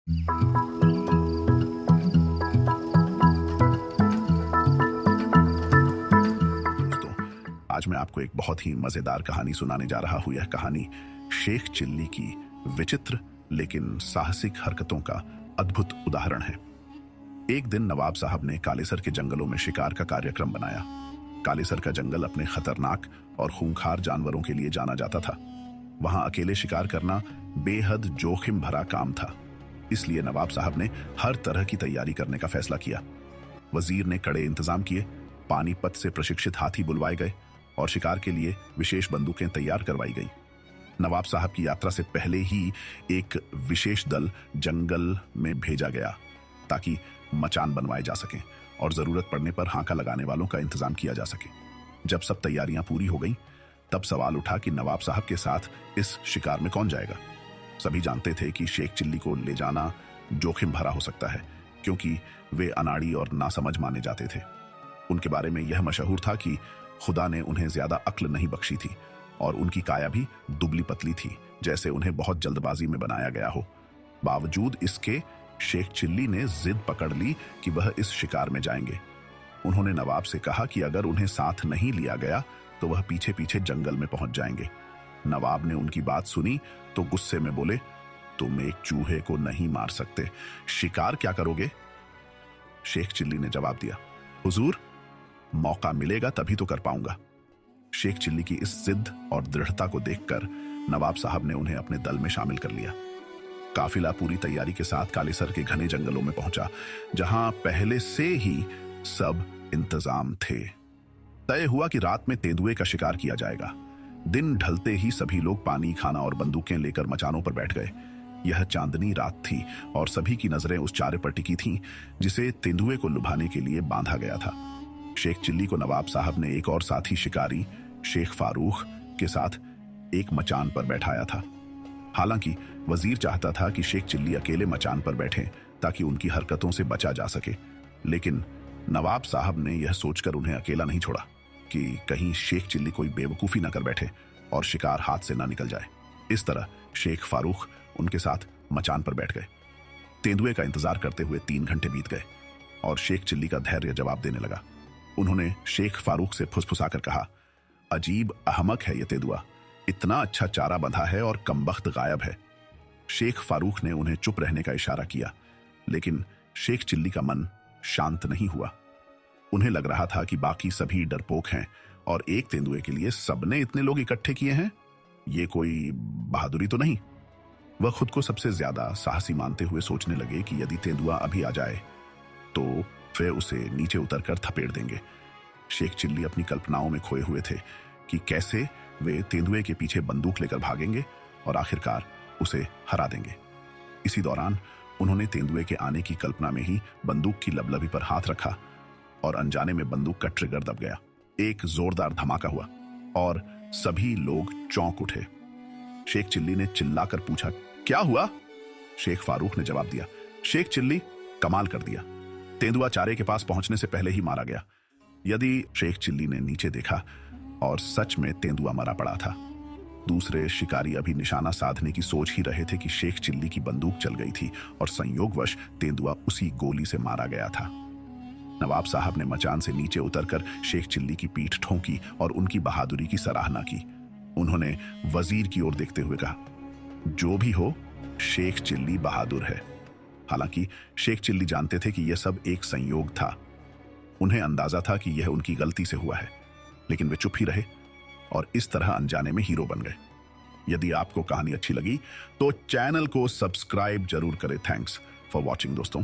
दोस्तों, आज मैं आपको एक बहुत ही मजेदार कहानी सुनाने जा रहा हूं। यह कहानी शेख चिल्ली की विचित्र लेकिन साहसिक हरकतों का अद्भुत उदाहरण है। एक दिन नवाब साहब ने कालेसर के जंगलों में शिकार का कार्यक्रम बनाया। कालेसर का जंगल अपने खतरनाक और खूंखार जानवरों के लिए जाना जाता था। वहां अकेले शिकार करना बेहद जोखिम भरा काम था। इसलिए नवाब साहब ने हर तरह की तैयारी करने का फैसला किया। वजीर ने कड़े इंतजाम किए, पानीपत से प्रशिक्षित हाथी बुलवाए गए और शिकार के लिए विशेष बंदूकें तैयार करवाई गई। नवाब साहब की यात्रा से पहले ही एक विशेष दल जंगल में भेजा गया ताकि मचान बनवाए जा सकें और जरूरत पड़ने पर हांका लगाने वालों का इंतजाम किया जा सके। जब सब तैयारियां पूरी हो गईं, तब सवाल उठा कि नवाब साहब के साथ इस शिकार में कौन जाएगा। सभी जानते थे कि शेख चिल्ली को ले जाना जोखिम भरा हो सकता है, क्योंकि वे अनाड़ी और नासमझ माने जाते थे। उनके बारे में यह मशहूर था कि खुदा ने उन्हें ज्यादा अक्ल नहीं बख्शी थी और उनकी काया भी दुबली पतली थी, जैसे उन्हें बहुत जल्दबाजी में बनाया गया हो। बावजूद इसके शेख चिल्ली ने जिद पकड़ ली कि वह इस शिकार में जाएंगे। उन्होंने नवाब से कहा कि अगर उन्हें साथ नहीं लिया गया तो वह पीछे पीछे जंगल में पहुंच जाएंगे। नवाब ने उनकी बात सुनी तो गुस्से में बोले, तुम एक चूहे को नहीं मार सकते, शिकार क्या करोगे? शेख चिल्ली ने जवाब दिया, हुजूर, मौका मिलेगा तभी तो कर पाऊंगा। शेख चिल्ली की इस जिद और दृढ़ता को देखकर नवाब साहब ने उन्हें अपने दल में शामिल कर लिया। काफिला पूरी तैयारी के साथ कालेसर के घने जंगलों में पहुंचा, जहां पहले से ही सब इंतजाम थे। तय हुआ कि रात में तेंदुए का शिकार किया जाएगा। दिन ढलते ही सभी लोग पानी, खाना और बंदूकें लेकर मचानों पर बैठ गए। यह चांदनी रात थी और सभी की नजरें उस चारे पर टिकी थीं जिसे तेंदुए को लुभाने के लिए बांधा गया था। शेख चिल्ली को नवाब साहब ने एक और साथी शिकारी शेख फारूक के साथ एक मचान पर बैठाया था। हालांकि वजीर चाहता था कि शेख चिल्ली अकेले मचान पर बैठें ताकि उनकी हरकतों से बचा जा सके, लेकिन नवाब साहब ने यह सोचकर उन्हें अकेला नहीं छोड़ा कि कहीं शेख चिल्ली कोई बेवकूफी न कर बैठे और शिकार हाथ से न निकल जाए। इस तरह शेख फारूक उनके साथ मचान पर बैठ गए। तेंदुए का इंतजार करते हुए 3 घंटे बीत गए और शेख चिल्ली का धैर्य जवाब देने लगा। उन्होंने शेख फारूक से फुसफुसाकर कहा, अजीब अहमक है यह तेंदुआ, इतना अच्छा चारा बंधा है और कमबख्त गायब है। शेख फारूक ने उन्हें चुप रहने का इशारा किया, लेकिन शेख चिल्ली का मन शांत नहीं हुआ। उन्हें लग रहा था कि बाकी सभी डरपोक हैं और एक तेंदुए के लिए सबने इतने लोग इकट्ठे किए हैं। ये कोई बहादुरी तो नहीं। वह खुद को सबसे ज्यादा साहसी मानते हुए सोचने लगे कि यदि तेंदुआ अभी आ जाए तो वे उसे नीचे उतरकर थपेड़ देंगे। शेख चिल्ली अपनी कल्पनाओं में खोए हुए थे कि कैसे वे तेंदुए के पीछे बंदूक लेकर भागेंगे और आखिरकार उसे हरा देंगे। इसी दौरान उन्होंने तेंदुए के आने की कल्पना में ही बंदूक की लबलबी पर हाथ रखा और अनजाने में बंदूक का ट्रिगर दब गया। एक जोरदार धमाका हुआ और सभी लोग चौंक उठे। शेख चिल्ली ने चिल्लाकर पूछा, क्या हुआ? शेख फारूक ने जवाब दिया, शेख चिल्ली, कमाल कर दिया, तेंदुआ चारे के पास पहुंचने से पहले ही मारा गया। यदि शेख चिल्ली ने नीचे देखा और सच में तेंदुआ मरा पड़ा था। दूसरे शिकारी अभी निशाना साधने की सोच ही रहे थे कि शेख चिल्ली की बंदूक चल गई थी और संयोगवश तेंदुआ उसी गोली से मारा गया था। नवाब साहब ने मचान से नीचे उतरकर शेख चिल्ली की पीठ ठोंकी और उनकी बहादुरी की सराहना की। उन्होंने वजीर की ओर देखते हुए कहा, जो भी हो, शेख चिल्ली बहादुर है। हालांकि शेख चिल्ली जानते थे कि यह सब एक संयोग था। उन्हें अंदाजा था कि यह उनकी गलती से हुआ है, लेकिन वे चुप ही रहे और इस तरह अनजाने में हीरो बन गए। यदि आपको कहानी अच्छी लगी तो चैनल को सब्सक्राइब जरूर करें। थैंक्स फॉर वॉचिंग दोस्तों।